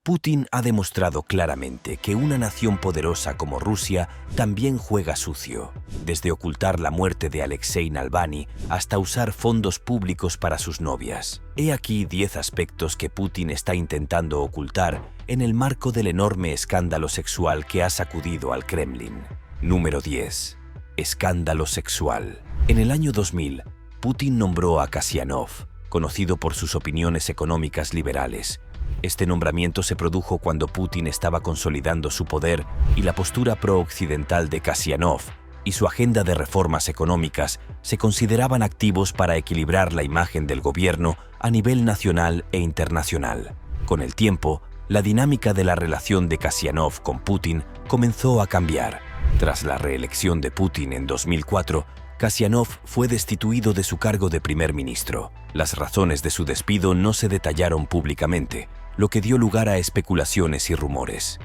Putin ha demostrado claramente que una nación poderosa como Rusia también juega sucio, desde ocultar la muerte de Alexei Navalny hasta usar fondos públicos para sus novias. He aquí 10 aspectos que Putin está intentando ocultar en el marco del enorme escándalo sexual que ha sacudido al Kremlin. Número 10. Escándalo sexual. En el año 2000, Putin nombró a Kasyanov, conocido por sus opiniones económicas liberales. Este nombramiento se produjo cuando Putin estaba consolidando su poder y la postura pro-occidental de Kasyanov y su agenda de reformas económicas se consideraban activos para equilibrar la imagen del gobierno a nivel nacional e internacional. Con el tiempo, la dinámica de la relación de Kasyanov con Putin comenzó a cambiar. Tras la reelección de Putin en 2004, Kasyanov fue destituido de su cargo de primer ministro. Las razones de su despido no se detallaron públicamente, lo que dio lugar a especulaciones y rumores.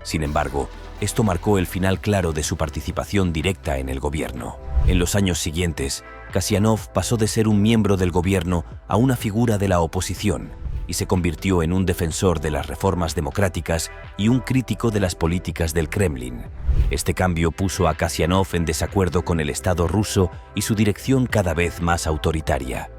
Sin embargo, esto marcó el final claro de su participación directa en el gobierno. En los años siguientes, Kasyanov pasó de ser un miembro del gobierno a una figura de la oposición y se convirtió en un defensor de las reformas democráticas y un crítico de las políticas del Kremlin. Este cambio puso a Kasyanov en desacuerdo con el Estado ruso y su dirección cada vez más autoritaria.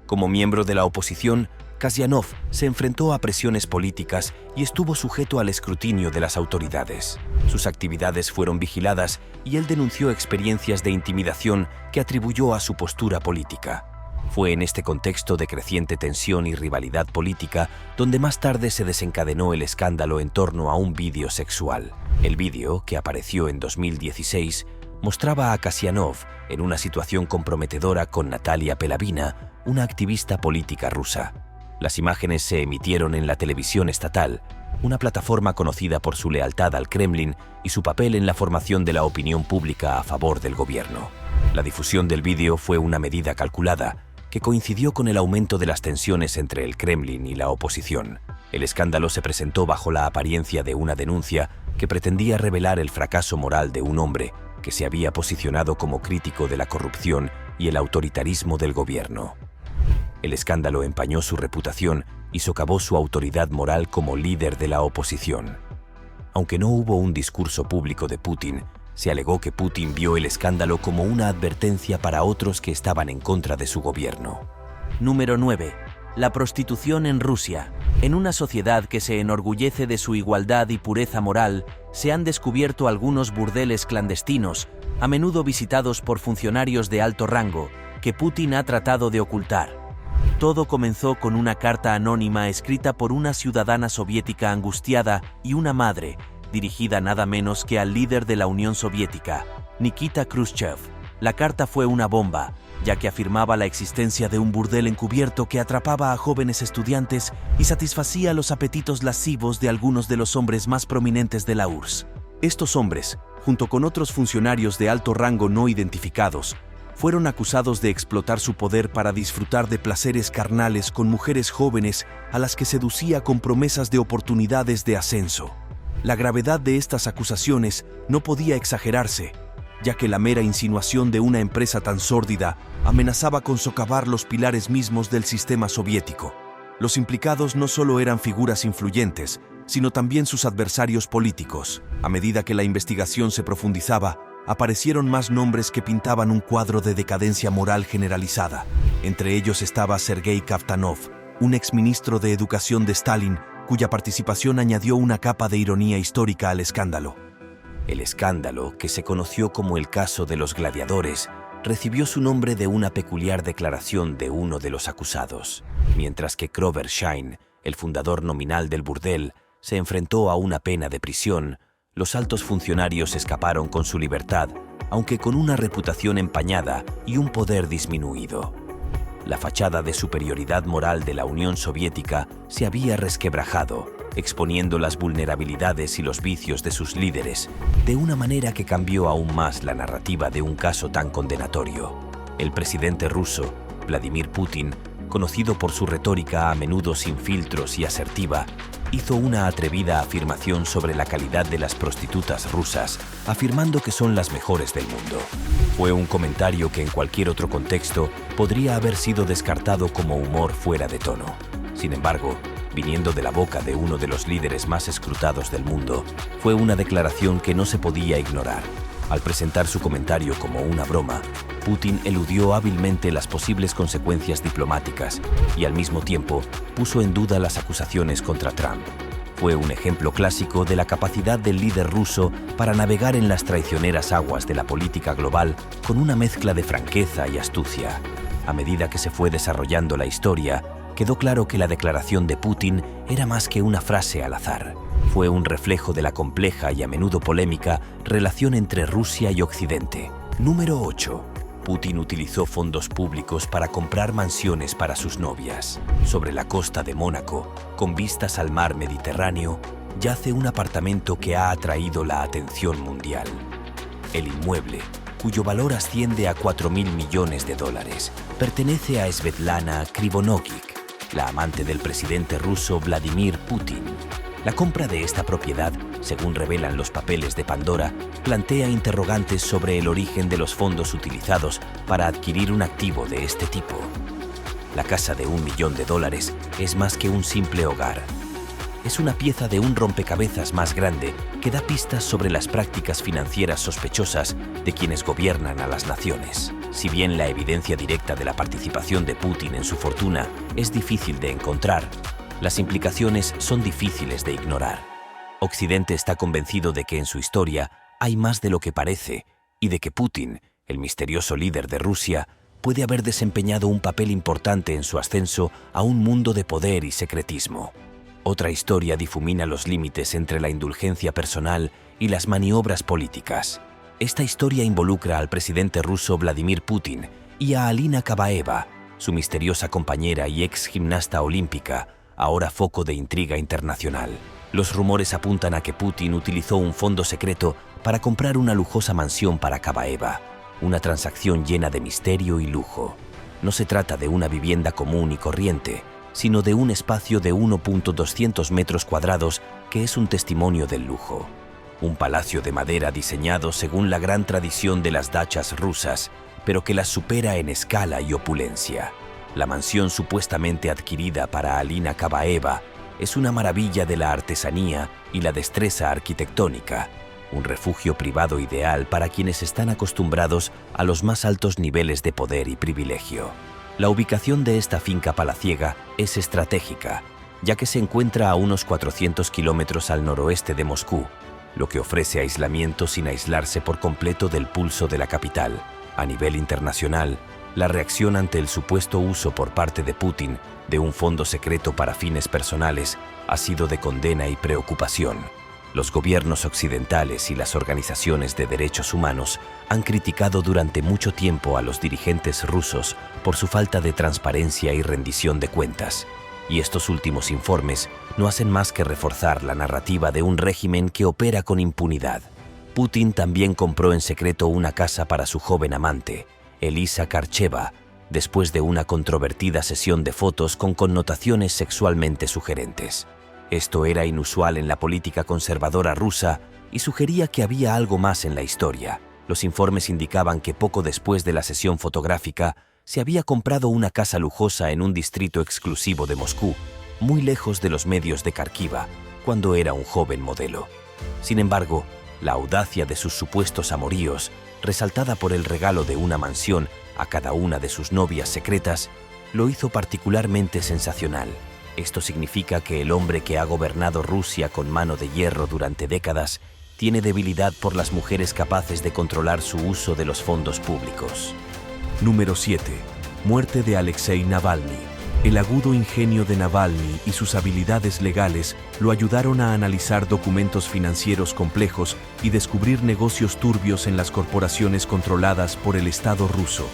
Como miembro de la oposición, Kasyanov se enfrentó a presiones políticas y estuvo sujeto al escrutinio de las autoridades. Sus actividades fueron vigiladas y él denunció experiencias de intimidación que atribuyó a su postura política. Fue en este contexto de creciente tensión y rivalidad política donde más tarde se desencadenó el escándalo en torno a un vídeo sexual. El vídeo, que apareció en 2016, mostraba a Kasyanov en una situación comprometedora con Natalia Pelavina, una activista política rusa. Las imágenes se emitieron en la televisión estatal, una plataforma conocida por su lealtad al Kremlin y su papel en la formación de la opinión pública a favor del gobierno. La difusión del vídeo fue una medida calculada, que coincidió con el aumento de las tensiones entre el Kremlin y la oposición. El escándalo se presentó bajo la apariencia de una denuncia que pretendía revelar el fracaso moral de un hombre que se había posicionado como crítico de la corrupción y el autoritarismo del gobierno. El escándalo empañó su reputación y socavó su autoridad moral como líder de la oposición. Aunque no hubo un discurso público de Putin, se alegó que Putin vio el escándalo como una advertencia para otros que estaban en contra de su gobierno. Número 9. La prostitución en Rusia. En una sociedad que se enorgullece de su igualdad y pureza moral, se han descubierto algunos burdeles clandestinos, a menudo visitados por funcionarios de alto rango, que Putin ha tratado de ocultar. Todo comenzó con una carta anónima escrita por una ciudadana soviética angustiada y una madre, dirigida nada menos que al líder de la Unión Soviética, Nikita Khrushchev. La carta fue una bomba, ya que afirmaba la existencia de un burdel encubierto que atrapaba a jóvenes estudiantes y satisfacía los apetitos lascivos de algunos de los hombres más prominentes de la URSS. Estos hombres, junto con otros funcionarios de alto rango no identificados, fueron acusados de explotar su poder para disfrutar de placeres carnales con mujeres jóvenes a las que seducía con promesas de oportunidades de ascenso. La gravedad de estas acusaciones no podía exagerarse, ya que la mera insinuación de una empresa tan sórdida amenazaba con socavar los pilares mismos del sistema soviético. Los implicados no solo eran figuras influyentes, sino también sus adversarios políticos. A medida que la investigación se profundizaba, aparecieron más nombres que pintaban un cuadro de decadencia moral generalizada. Entre ellos estaba Sergei Kaftanov, un exministro de Educación de Stalin, cuya participación añadió una capa de ironía histórica al escándalo. El escándalo, que se conoció como el caso de los gladiadores, recibió su nombre de una peculiar declaración de uno de los acusados. Mientras que Grover Shine, el fundador nominal del burdel, se enfrentó a una pena de prisión, los altos funcionarios escaparon con su libertad, aunque con una reputación empañada y un poder disminuido. La fachada de superioridad moral de la Unión Soviética se había resquebrajado, exponiendo las vulnerabilidades y los vicios de sus líderes, de una manera que cambió aún más la narrativa de un caso tan condenatorio. El presidente ruso, Vladimir Putin, conocido por su retórica a menudo sin filtros y asertiva, hizo una atrevida afirmación sobre la calidad de las prostitutas rusas, afirmando que son las mejores del mundo. Fue un comentario que en cualquier otro contexto podría haber sido descartado como humor fuera de tono. Sin embargo, viniendo de la boca de uno de los líderes más escrutados del mundo, fue una declaración que no se podía ignorar. Al presentar su comentario como una broma, Putin eludió hábilmente las posibles consecuencias diplomáticas y al mismo tiempo puso en duda las acusaciones contra Trump. Fue un ejemplo clásico de la capacidad del líder ruso para navegar en las traicioneras aguas de la política global con una mezcla de franqueza y astucia. A medida que se fue desarrollando la historia, quedó claro que la declaración de Putin era más que una frase al azar. Fue un reflejo de la compleja y a menudo polémica relación entre Rusia y Occidente. Número 8. Putin utilizó fondos públicos para comprar mansiones para sus novias. Sobre la costa de Mónaco, con vistas al mar Mediterráneo, yace un apartamento que ha atraído la atención mundial. El inmueble, cuyo valor asciende a $4.000 millones, pertenece a Svetlana Krivonogic, la amante del presidente ruso Vladimir Putin. La compra de esta propiedad, según revelan los papeles de Pandora, plantea interrogantes sobre el origen de los fondos utilizados para adquirir un activo de este tipo. La casa de $1 millón es más que un simple hogar. Es una pieza de un rompecabezas más grande que da pistas sobre las prácticas financieras sospechosas de quienes gobiernan a las naciones. Si bien la evidencia directa de la participación de Putin en su fortuna es difícil de encontrar, las implicaciones son difíciles de ignorar. Occidente está convencido de que en su historia hay más de lo que parece y de que Putin, el misterioso líder de Rusia, puede haber desempeñado un papel importante en su ascenso a un mundo de poder y secretismo. Otra historia difumina los límites entre la indulgencia personal y las maniobras políticas. Esta historia involucra al presidente ruso Vladimir Putin y a Alina Kabaeva, su misteriosa compañera y ex gimnasta olímpica, ahora foco de intriga internacional. Los rumores apuntan a que Putin utilizó un fondo secreto para comprar una lujosa mansión para Kabaeva, una transacción llena de misterio y lujo. No se trata de una vivienda común y corriente, sino de un espacio de 1.200 metros cuadrados que es un testimonio del lujo. Un palacio de madera diseñado según la gran tradición de las dachas rusas, pero que las supera en escala y opulencia. La mansión supuestamente adquirida para Alina Kabaeva es una maravilla de la artesanía y la destreza arquitectónica, un refugio privado ideal para quienes están acostumbrados a los más altos niveles de poder y privilegio. La ubicación de esta finca palaciega es estratégica, ya que se encuentra a unos 400 kilómetros al noroeste de Moscú, lo que ofrece aislamiento sin aislarse por completo del pulso de la capital. A nivel internacional, la reacción ante el supuesto uso por parte de Putin de un fondo secreto para fines personales ha sido de condena y preocupación. Los gobiernos occidentales y las organizaciones de derechos humanos han criticado durante mucho tiempo a los dirigentes rusos por su falta de transparencia y rendición de cuentas, y estos últimos informes no hacen más que reforzar la narrativa de un régimen que opera con impunidad. Putin también compró en secreto una casa para su joven amante, Elisa Karcheva, después de una controvertida sesión de fotos con connotaciones sexualmente sugerentes. Esto era inusual en la política conservadora rusa y sugería que había algo más en la historia. Los informes indicaban que poco después de la sesión fotográfica se había comprado una casa lujosa en un distrito exclusivo de Moscú, muy lejos de los medios de Kharkiva, cuando era un joven modelo. Sin embargo, la audacia de sus supuestos amoríos, resaltada por el regalo de una mansión a cada una de sus novias secretas, lo hizo particularmente sensacional. Esto significa que el hombre que ha gobernado Rusia con mano de hierro durante décadas tiene debilidad por las mujeres capaces de controlar su uso de los fondos públicos. Número 7. Muerte de Alexei Navalny. El agudo ingenio de Navalny y sus habilidades legales lo ayudaron a analizar documentos financieros complejos y descubrir negocios turbios en las corporaciones controladas por el Estado ruso.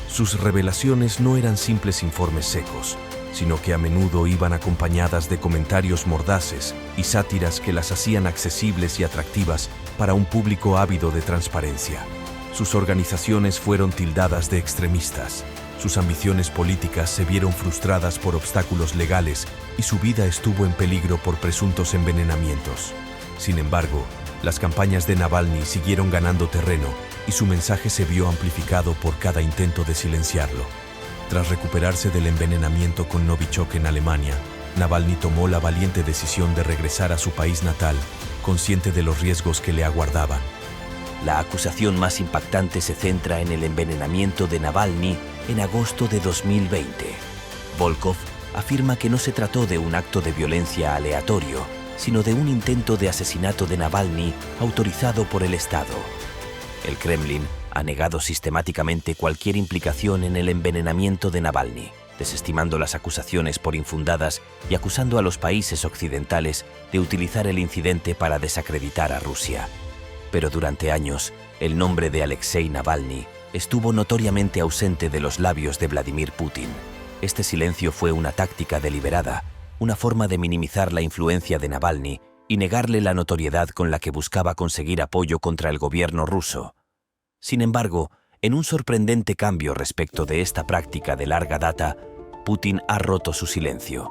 Sus revelaciones no eran simples informes secos, sino que a menudo iban acompañadas de comentarios mordaces y sátiras que las hacían accesibles y atractivas para un público ávido de transparencia. Sus organizaciones fueron tildadas de extremistas. Sus ambiciones políticas se vieron frustradas por obstáculos legales y su vida estuvo en peligro por presuntos envenenamientos. Sin embargo, las campañas de Navalny siguieron ganando terreno y su mensaje se vio amplificado por cada intento de silenciarlo. Tras recuperarse del envenenamiento con Novichok en Alemania, Navalny tomó la valiente decisión de regresar a su país natal, consciente de los riesgos que le aguardaban. La acusación más impactante se centra en el envenenamiento de Navalny en agosto de 2020. Volkov afirma que no se trató de un acto de violencia aleatorio, sino de un intento de asesinato de Navalny autorizado por el Estado. El Kremlin ha negado sistemáticamente cualquier implicación en el envenenamiento de Navalny, desestimando las acusaciones por infundadas y acusando a los países occidentales de utilizar el incidente para desacreditar a Rusia. Pero durante años, el nombre de Alexei Navalny estuvo notoriamente ausente de los labios de Vladimir Putin. Este silencio fue una táctica deliberada, una forma de minimizar la influencia de Navalny y negarle la notoriedad con la que buscaba conseguir apoyo contra el gobierno ruso. Sin embargo, en un sorprendente cambio respecto de esta práctica de larga data, Putin ha roto su silencio.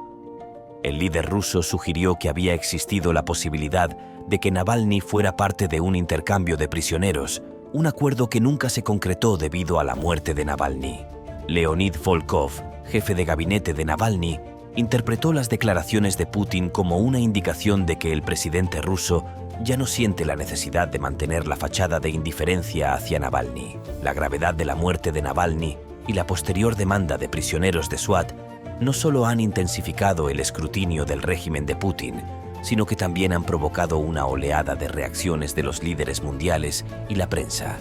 El líder ruso sugirió que había existido la posibilidad de que Navalny fuera parte de un intercambio de prisioneros, un acuerdo que nunca se concretó debido a la muerte de Navalny. Leonid Volkov, jefe de gabinete de Navalny, interpretó las declaraciones de Putin como una indicación de que el presidente ruso ya no siente la necesidad de mantener la fachada de indiferencia hacia Navalny. La gravedad de la muerte de Navalny y la posterior demanda de prisioneros de SWAT no solo han intensificado el escrutinio del régimen de Putin, sino que también han provocado una oleada de reacciones de los líderes mundiales y la prensa.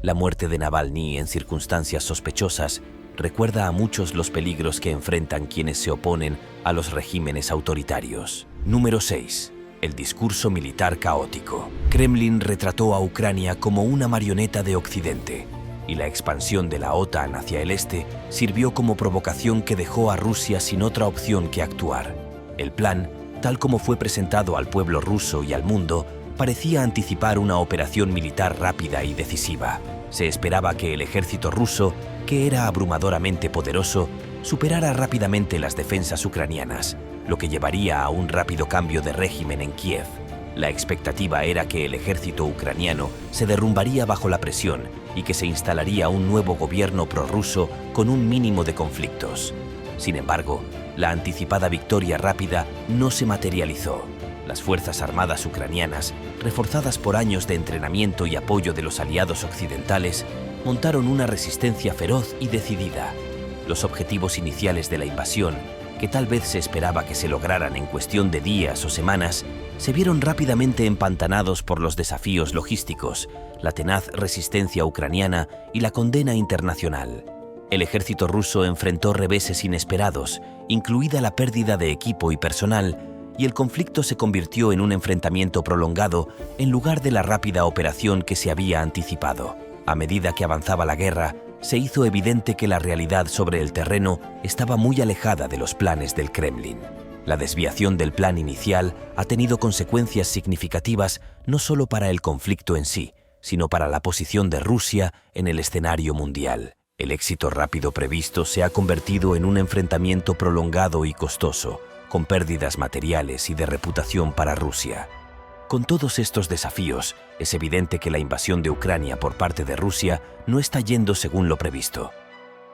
La muerte de Navalny en circunstancias sospechosas recuerda a muchos los peligros que enfrentan quienes se oponen a los regímenes autoritarios. Número 6. El discurso militar caótico. Kremlin retrató a Ucrania como una marioneta de Occidente, y la expansión de la OTAN hacia el este sirvió como provocación que dejó a Rusia sin otra opción que actuar. El plan, tal como fue presentado al pueblo ruso y al mundo, parecía anticipar una operación militar rápida y decisiva. Se esperaba que el ejército ruso, que era abrumadoramente poderoso, superara rápidamente las defensas ucranianas, lo que llevaría a un rápido cambio de régimen en Kiev. La expectativa era que el ejército ucraniano se derrumbaría bajo la presión y que se instalaría un nuevo gobierno prorruso con un mínimo de conflictos. Sin embargo, la anticipada victoria rápida no se materializó. Las Fuerzas Armadas ucranianas, reforzadas por años de entrenamiento y apoyo de los aliados occidentales, montaron una resistencia feroz y decidida. Los objetivos iniciales de la invasión, que tal vez se esperaba que se lograran en cuestión de días o semanas, se vieron rápidamente empantanados por los desafíos logísticos, la tenaz resistencia ucraniana y la condena internacional. El ejército ruso enfrentó reveses inesperados, incluida la pérdida de equipo y personal, y el conflicto se convirtió en un enfrentamiento prolongado en lugar de la rápida operación que se había anticipado. A medida que avanzaba la guerra, se hizo evidente que la realidad sobre el terreno estaba muy alejada de los planes del Kremlin. La desviación del plan inicial ha tenido consecuencias significativas no solo para el conflicto en sí, sino para la posición de Rusia en el escenario mundial. El éxito rápido previsto se ha convertido en un enfrentamiento prolongado y costoso, con pérdidas materiales y de reputación para Rusia. Con todos estos desafíos, es evidente que la invasión de Ucrania por parte de Rusia no está yendo según lo previsto.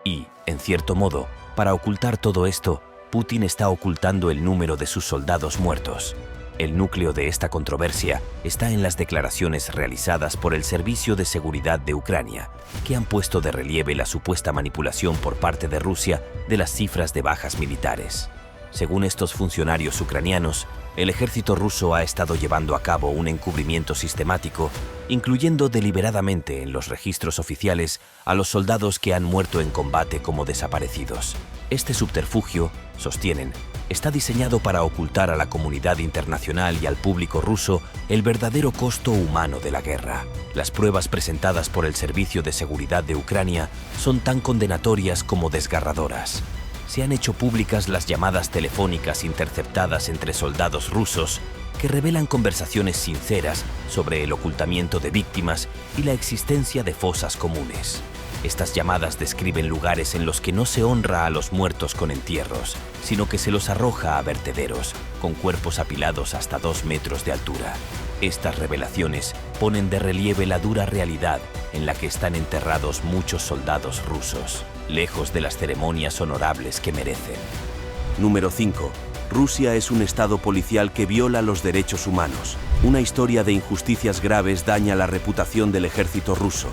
Y, en cierto modo, para ocultar todo esto, Putin está ocultando el número de sus soldados muertos. El núcleo de esta controversia está en las declaraciones realizadas por el Servicio de Seguridad de Ucrania, que han puesto de relieve la supuesta manipulación por parte de Rusia de las cifras de bajas militares. Según estos funcionarios ucranianos, el ejército ruso ha estado llevando a cabo un encubrimiento sistemático, incluyendo deliberadamente en los registros oficiales a los soldados que han muerto en combate como desaparecidos. Este subterfugio, sostienen, está diseñado para ocultar a la comunidad internacional y al público ruso el verdadero costo humano de la guerra. Las pruebas presentadas por el Servicio de Seguridad de Ucrania son tan condenatorias como desgarradoras. Se han hecho públicas las llamadas telefónicas interceptadas entre soldados rusos que revelan conversaciones sinceras sobre el ocultamiento de víctimas y la existencia de fosas comunes. Estas llamadas describen lugares en los que no se honra a los muertos con entierros, sino que se los arroja a vertederos, con cuerpos apilados hasta 2 metros de altura. Estas revelaciones ponen de relieve la dura realidad en la que están enterrados muchos soldados rusos, lejos de las ceremonias honorables que merecen. Número 5. Rusia es un estado policial que viola los derechos humanos. Una historia de injusticias graves daña la reputación del ejército ruso.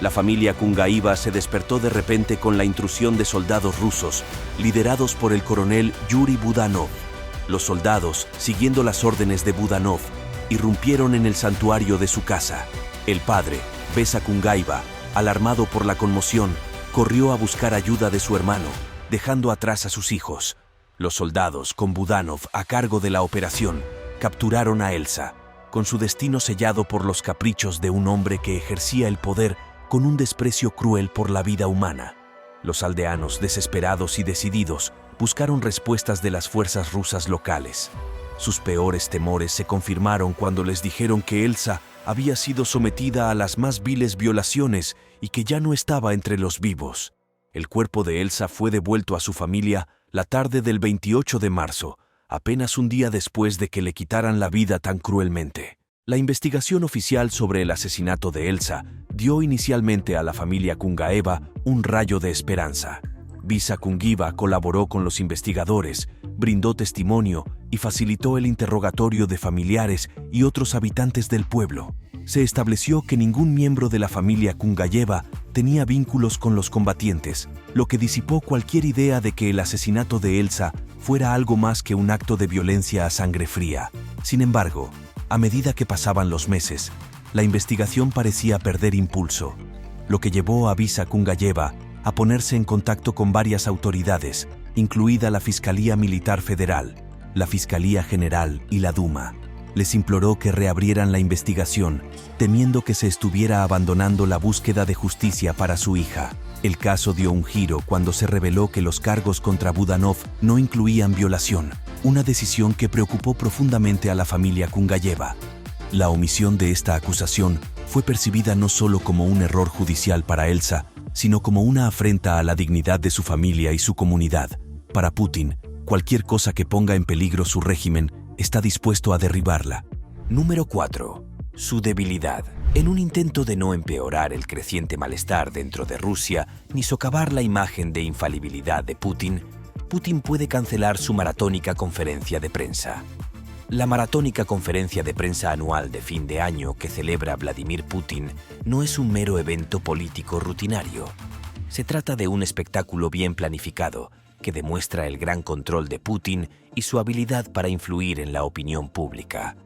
La familia Kungaeva se despertó de repente con la intrusión de soldados rusos, liderados por el coronel Yuri Budanov. Los soldados, siguiendo las órdenes de Budanov, irrumpieron en el santuario de su casa. El padre, Besa Kungaeva, alarmado por la conmoción, corrió a buscar ayuda de su hermano, dejando atrás a sus hijos. Los soldados, con Budanov a cargo de la operación, capturaron a Elsa, con su destino sellado por los caprichos de un hombre que ejercía el poder con un desprecio cruel por la vida humana. Los aldeanos, desesperados y decididos, buscaron respuestas de las fuerzas rusas locales. Sus peores temores se confirmaron cuando les dijeron que Elsa había sido sometida a las más viles violaciones y que ya no estaba entre los vivos. El cuerpo de Elsa fue devuelto a su familia la tarde del 28 de marzo, apenas un día después de que le quitaran la vida tan cruelmente. La investigación oficial sobre el asesinato de Elsa dio inicialmente a la familia Kungaeva un rayo de esperanza. Besa Kungaeva colaboró con los investigadores, brindó testimonio y facilitó el interrogatorio de familiares y otros habitantes del pueblo. Se estableció que ningún miembro de la familia Kungaeva tenía vínculos con los combatientes, lo que disipó cualquier idea de que el asesinato de Elsa fuera algo más que un acto de violencia a sangre fría. Sin embargo, a medida que pasaban los meses, la investigación parecía perder impulso, lo que llevó a Besa Kungaeva a ponerse en contacto con varias autoridades, incluida la Fiscalía Militar Federal, la Fiscalía General y la Duma. Les imploró que reabrieran la investigación, temiendo que se estuviera abandonando la búsqueda de justicia para su hija. El caso dio un giro cuando se reveló que los cargos contra Budanov no incluían violación, una decisión que preocupó profundamente a la familia Kungaeva. La omisión de esta acusación fue percibida no solo como un error judicial para Elsa, sino como una afrenta a la dignidad de su familia y su comunidad. Para Putin, cualquier cosa que ponga en peligro su régimen está dispuesto a derribarla. Número 4. Su debilidad. En un intento de no empeorar el creciente malestar dentro de Rusia ni socavar la imagen de infalibilidad de Putin, Putin puede cancelar su maratónica conferencia de prensa. La maratónica conferencia de prensa anual de fin de año que celebra Vladimir Putin no es un mero evento político rutinario. Se trata de un espectáculo bien planificado que demuestra el gran control de Putin y su habilidad para influir en la opinión pública.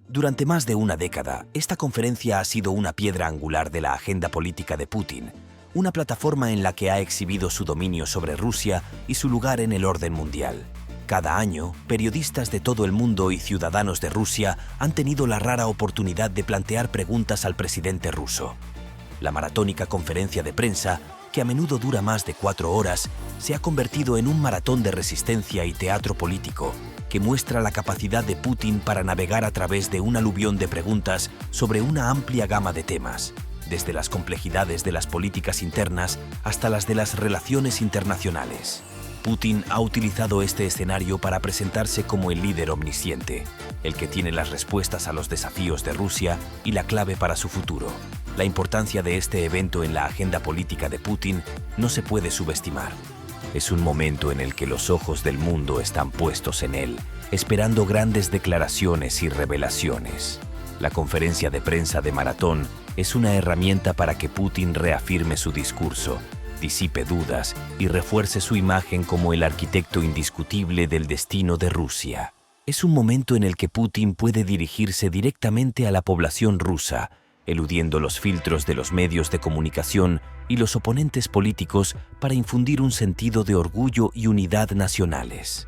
Durante más de una década, esta conferencia ha sido una piedra angular de la agenda política de Putin, una plataforma en la que ha exhibido su dominio sobre Rusia y su lugar en el orden mundial. Cada año, periodistas de todo el mundo y ciudadanos de Rusia han tenido la rara oportunidad de plantear preguntas al presidente ruso. La maratónica conferencia de prensa, que a menudo dura más de 4 horas, se ha convertido en un maratón de resistencia y teatro político que muestra la capacidad de Putin para navegar a través de un aluvión de preguntas sobre una amplia gama de temas, desde las complejidades de las políticas internas hasta las de las relaciones internacionales. Putin ha utilizado este escenario para presentarse como el líder omnisciente, el que tiene las respuestas a los desafíos de Rusia y la clave para su futuro. La importancia de este evento en la agenda política de Putin no se puede subestimar. Es un momento en el que los ojos del mundo están puestos en él, esperando grandes declaraciones y revelaciones. La conferencia de prensa de maratón es una herramienta para que Putin reafirme su discurso, disipe dudas y refuerce su imagen como el arquitecto indiscutible del destino de Rusia. Es un momento en el que Putin puede dirigirse directamente a la población rusa, eludiendo los filtros de los medios de comunicación y los oponentes políticos para infundir un sentido de orgullo y unidad nacionales.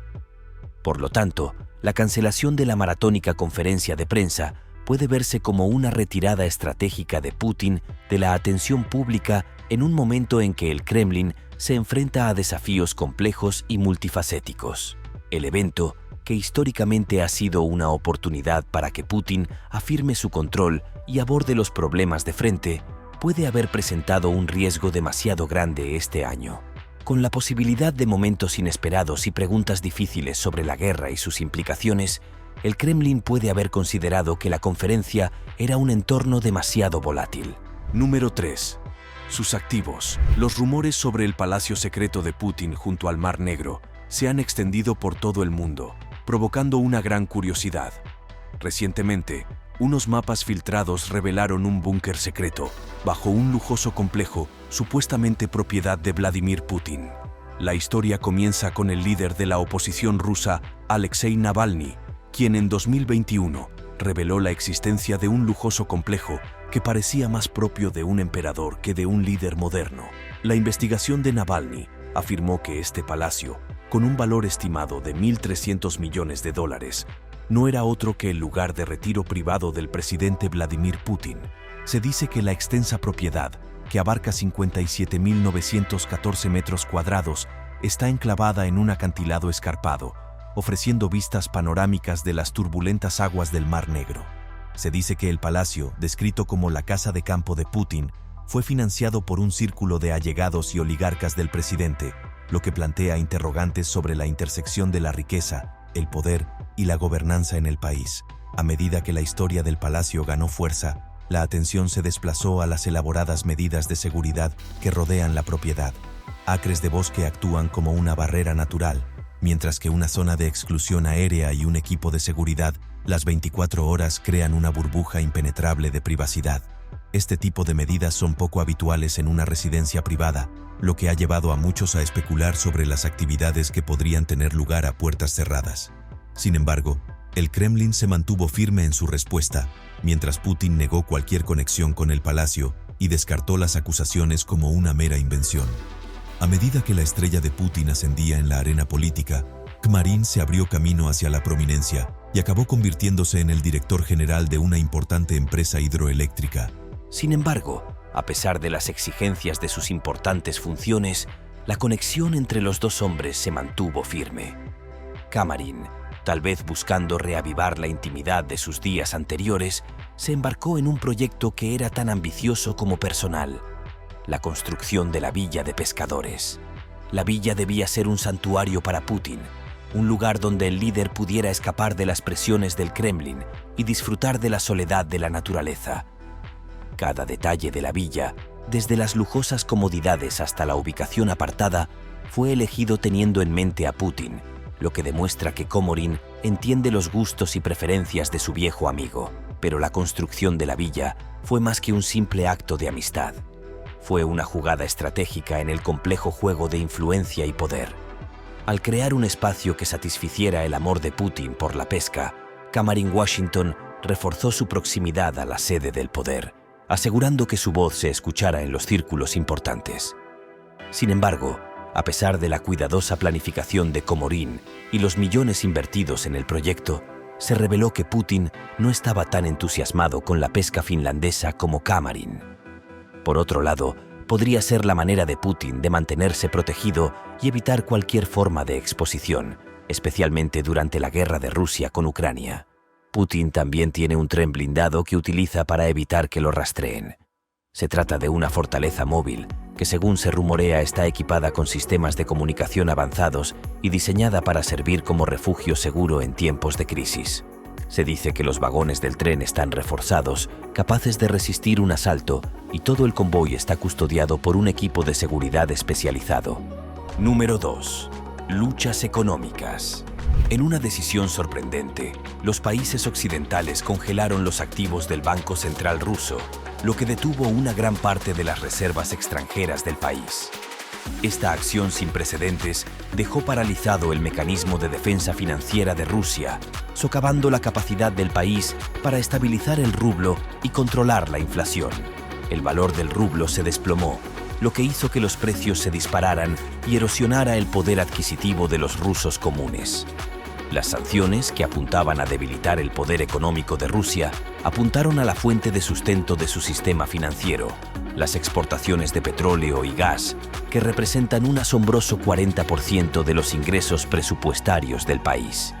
Por lo tanto, la cancelación de la maratónica conferencia de prensa puede verse como una retirada estratégica de Putin de la atención pública en un momento en que el Kremlin se enfrenta a desafíos complejos y multifacéticos. El evento, que históricamente ha sido una oportunidad para que Putin afirme su control y aborde los problemas de frente, puede haber presentado un riesgo demasiado grande este año. Con la posibilidad de momentos inesperados y preguntas difíciles sobre la guerra y sus implicaciones, el Kremlin puede haber considerado que la conferencia era un entorno demasiado volátil. Número 3. Sus activos. Los rumores sobre el palacio secreto de Putin junto al Mar Negro se han extendido por todo el mundo, provocando una gran curiosidad. Recientemente, unos mapas filtrados revelaron un búnker secreto bajo un lujoso complejo supuestamente propiedad de Vladimir Putin. La historia comienza con el líder de la oposición rusa, Alexei Navalny, quien en 2021 reveló la existencia de un lujoso complejo que parecía más propio de un emperador que de un líder moderno. La investigación de Navalny afirmó que este palacio, con un valor estimado de $1.300 millones, no era otro que el lugar de retiro privado del presidente Vladimir Putin. Se dice que la extensa propiedad, que abarca 57.914 metros cuadrados, está enclavada en un acantilado escarpado, ofreciendo vistas panorámicas de las turbulentas aguas del Mar Negro. Se dice que el palacio, descrito como la casa de campo de Putin, fue financiado por un círculo de allegados y oligarcas del presidente, lo que plantea interrogantes sobre la intersección de la riqueza, el poder y la gobernanza en el país. A medida que la historia del palacio ganó fuerza, la atención se desplazó a las elaboradas medidas de seguridad que rodean la propiedad. Acres de bosque actúan como una barrera natural, mientras que una zona de exclusión aérea y un equipo de seguridad las 24 horas crean una burbuja impenetrable de privacidad. Este tipo de medidas son poco habituales en una residencia privada, lo que ha llevado a muchos a especular sobre las actividades que podrían tener lugar a puertas cerradas. Sin embargo, el Kremlin se mantuvo firme en su respuesta, mientras Putin negó cualquier conexión con el palacio y descartó las acusaciones como una mera invención. A medida que la estrella de Putin ascendía en la arena política, Kmarin se abrió camino hacia la prominencia y acabó convirtiéndose en el director general de una importante empresa hidroeléctrica. Sin embargo, a pesar de las exigencias de sus importantes funciones, la conexión entre los dos hombres se mantuvo firme. Kamarin, tal vez buscando reavivar la intimidad de sus días anteriores, se embarcó en un proyecto que era tan ambicioso como personal: la construcción de la villa de pescadores. La villa debía ser un santuario para Putin, un lugar donde el líder pudiera escapar de las presiones del Kremlin y disfrutar de la soledad de la naturaleza. Cada detalle de la villa, desde las lujosas comodidades hasta la ubicación apartada, fue elegido teniendo en mente a Putin, lo que demuestra que Komorin entiende los gustos y preferencias de su viejo amigo. Pero la construcción de la villa fue más que un simple acto de amistad. Fue una jugada estratégica en el complejo juego de influencia y poder. Al crear un espacio que satisficiera el amor de Putin por la pesca, Kamarin Washington reforzó su proximidad a la sede del poder, asegurando que su voz se escuchara en los círculos importantes. Sin embargo, a pesar de la cuidadosa planificación de Komorin y los millones invertidos en el proyecto, se reveló que Putin no estaba tan entusiasmado con la pesca finlandesa como Kamarin. Por otro lado, podría ser la manera de Putin de mantenerse protegido y evitar cualquier forma de exposición, especialmente durante la guerra de Rusia con Ucrania. Putin también tiene un tren blindado que utiliza para evitar que lo rastreen. Se trata de una fortaleza móvil que, según se rumorea, está equipada con sistemas de comunicación avanzados y diseñada para servir como refugio seguro en tiempos de crisis. Se dice que los vagones del tren están reforzados, capaces de resistir un asalto, y todo el convoy está custodiado por un equipo de seguridad especializado. Número 2. Luchas económicas. En una decisión sorprendente, los países occidentales congelaron los activos del Banco Central ruso, lo que detuvo una gran parte de las reservas extranjeras del país. Esta acción sin precedentes dejó paralizado el mecanismo de defensa financiera de Rusia, socavando la capacidad del país para estabilizar el rublo y controlar la inflación. El valor del rublo se desplomó, lo que hizo que los precios se dispararan y erosionara el poder adquisitivo de los rusos comunes. Las sanciones, que apuntaban a debilitar el poder económico de Rusia, apuntaron a la fuente de sustento de su sistema financiero, las exportaciones de petróleo y gas, que representan un asombroso 40% de los ingresos presupuestarios del país.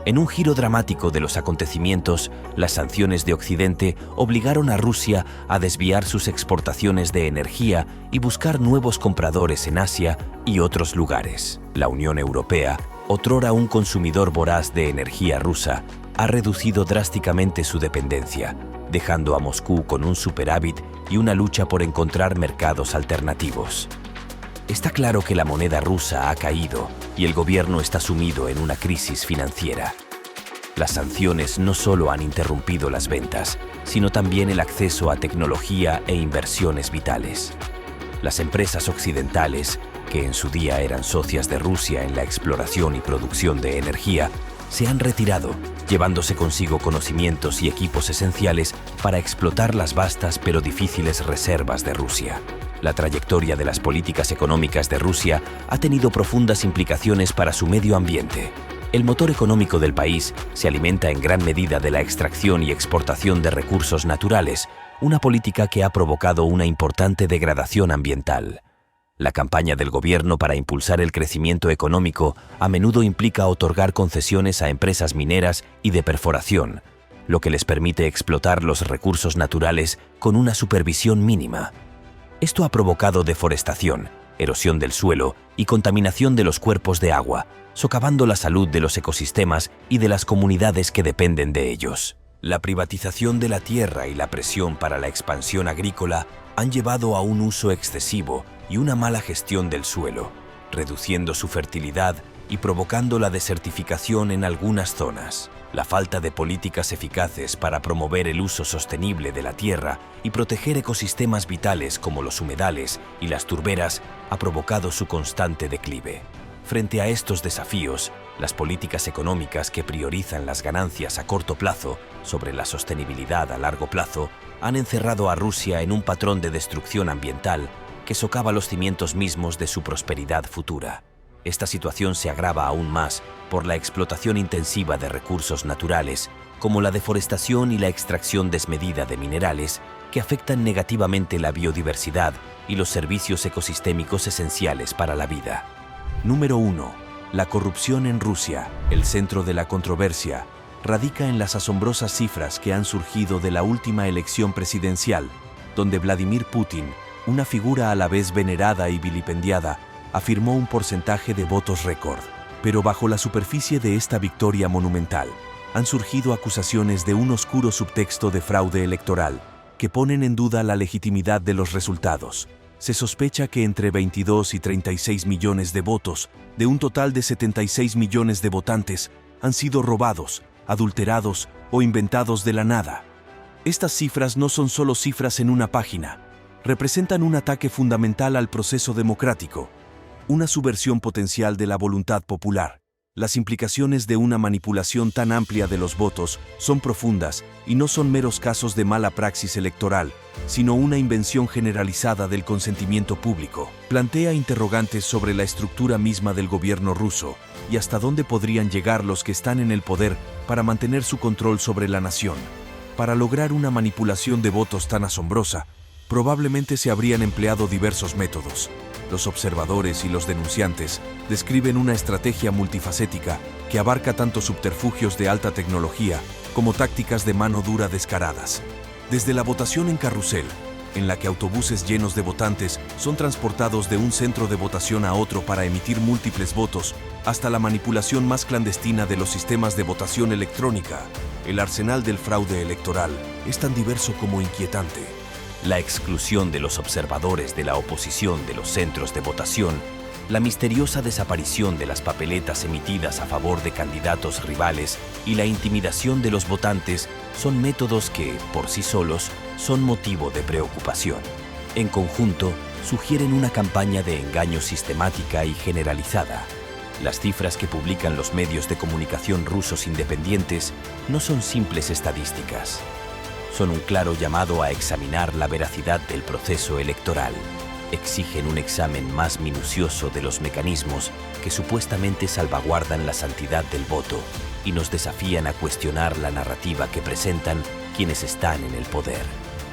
En un giro dramático de los acontecimientos, las sanciones de Occidente obligaron a Rusia a desviar sus exportaciones de energía y buscar nuevos compradores en Asia y otros lugares. La Unión Europea, otrora un consumidor voraz de energía rusa, ha reducido drásticamente su dependencia, dejando a Moscú con un superávit y una lucha por encontrar mercados alternativos. Está claro que la moneda rusa ha caído y el gobierno está sumido en una crisis financiera. Las sanciones no solo han interrumpido las ventas, sino también el acceso a tecnología e inversiones vitales. Las empresas occidentales, que en su día eran socias de Rusia en la exploración y producción de energía, se han retirado, llevándose consigo conocimientos y equipos esenciales para explotar las vastas pero difíciles reservas de Rusia. La trayectoria de las políticas económicas de Rusia ha tenido profundas implicaciones para su medio ambiente. El motor económico del país se alimenta en gran medida de la extracción y exportación de recursos naturales, una política que ha provocado una importante degradación ambiental. La campaña del gobierno para impulsar el crecimiento económico a menudo implica otorgar concesiones a empresas mineras y de perforación, lo que les permite explotar los recursos naturales con una supervisión mínima. Esto ha provocado deforestación, erosión del suelo y contaminación de los cuerpos de agua, socavando la salud de los ecosistemas y de las comunidades que dependen de ellos. La privatización de la tierra y la presión para la expansión agrícola han llevado a un uso excesivo y una mala gestión del suelo, reduciendo su fertilidad y provocando la desertificación en algunas zonas. La falta de políticas eficaces para promover el uso sostenible de la tierra y proteger ecosistemas vitales como los humedales y las turberas ha provocado su constante declive. Frente a estos desafíos, las políticas económicas que priorizan las ganancias a corto plazo sobre la sostenibilidad a largo plazo han encerrado a Rusia en un patrón de destrucción ambiental que socava los cimientos mismos de su prosperidad futura. Esta situación se agrava aún más por la explotación intensiva de recursos naturales, como la deforestación y la extracción desmedida de minerales, que afectan negativamente la biodiversidad y los servicios ecosistémicos esenciales para la vida. Número 1. La corrupción en Rusia. El centro de la controversia radica en las asombrosas cifras que han surgido de la última elección presidencial, donde Vladimir Putin, una figura a la vez venerada y vilipendiada, afirmó un porcentaje de votos récord. Pero bajo la superficie de esta victoria monumental, han surgido acusaciones de un oscuro subtexto de fraude electoral que ponen en duda la legitimidad de los resultados. Se sospecha que entre 22 y 36 millones de votos, de un total de 76 millones de votantes, han sido robados, adulterados o inventados de la nada. Estas cifras no son solo cifras en una página, representan un ataque fundamental al proceso democrático, una subversión potencial de la voluntad popular. Las implicaciones de una manipulación tan amplia de los votos son profundas y no son meros casos de mala praxis electoral, sino una invención generalizada del consentimiento público. Plantea interrogantes sobre la estructura misma del gobierno ruso y hasta dónde podrían llegar los que están en el poder para mantener su control sobre la nación. Para lograr una manipulación de votos tan asombrosa, probablemente se habrían empleado diversos métodos. Los observadores y los denunciantes describen una estrategia multifacética que abarca tanto subterfugios de alta tecnología como tácticas de mano dura descaradas. Desde la votación en carrusel, en la que autobuses llenos de votantes son transportados de un centro de votación a otro para emitir múltiples votos, hasta la manipulación más clandestina de los sistemas de votación electrónica, el arsenal del fraude electoral es tan diverso como inquietante. La exclusión de los observadores de la oposición de los centros de votación, la misteriosa desaparición de las papeletas emitidas a favor de candidatos rivales y la intimidación de los votantes son métodos que, por sí solos, son motivo de preocupación. En conjunto, sugieren una campaña de engaño sistemática y generalizada. Las cifras que publican los medios de comunicación rusos independientes no son simples estadísticas. Son un claro llamado a examinar la veracidad del proceso electoral. Exigen un examen más minucioso de los mecanismos que supuestamente salvaguardan la santidad del voto y nos desafían a cuestionar la narrativa que presentan quienes están en el poder.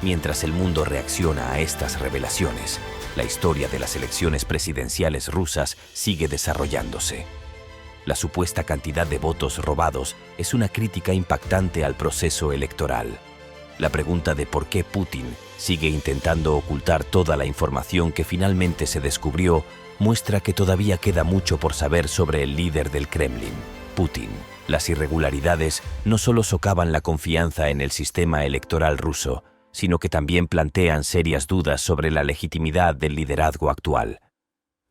Mientras el mundo reacciona a estas revelaciones, la historia de las elecciones presidenciales rusas sigue desarrollándose. La supuesta cantidad de votos robados es una crítica impactante al proceso electoral. La pregunta de por qué Putin sigue intentando ocultar toda la información que finalmente se descubrió muestra que todavía queda mucho por saber sobre el líder del Kremlin, Putin. Las irregularidades no solo socavan la confianza en el sistema electoral ruso, sino que también plantean serias dudas sobre la legitimidad del liderazgo actual.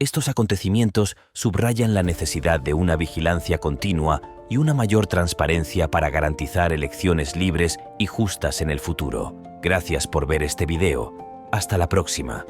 Estos acontecimientos subrayan la necesidad de una vigilancia continua y una mayor transparencia para garantizar elecciones libres y justas en el futuro. Gracias por ver este video. Hasta la próxima.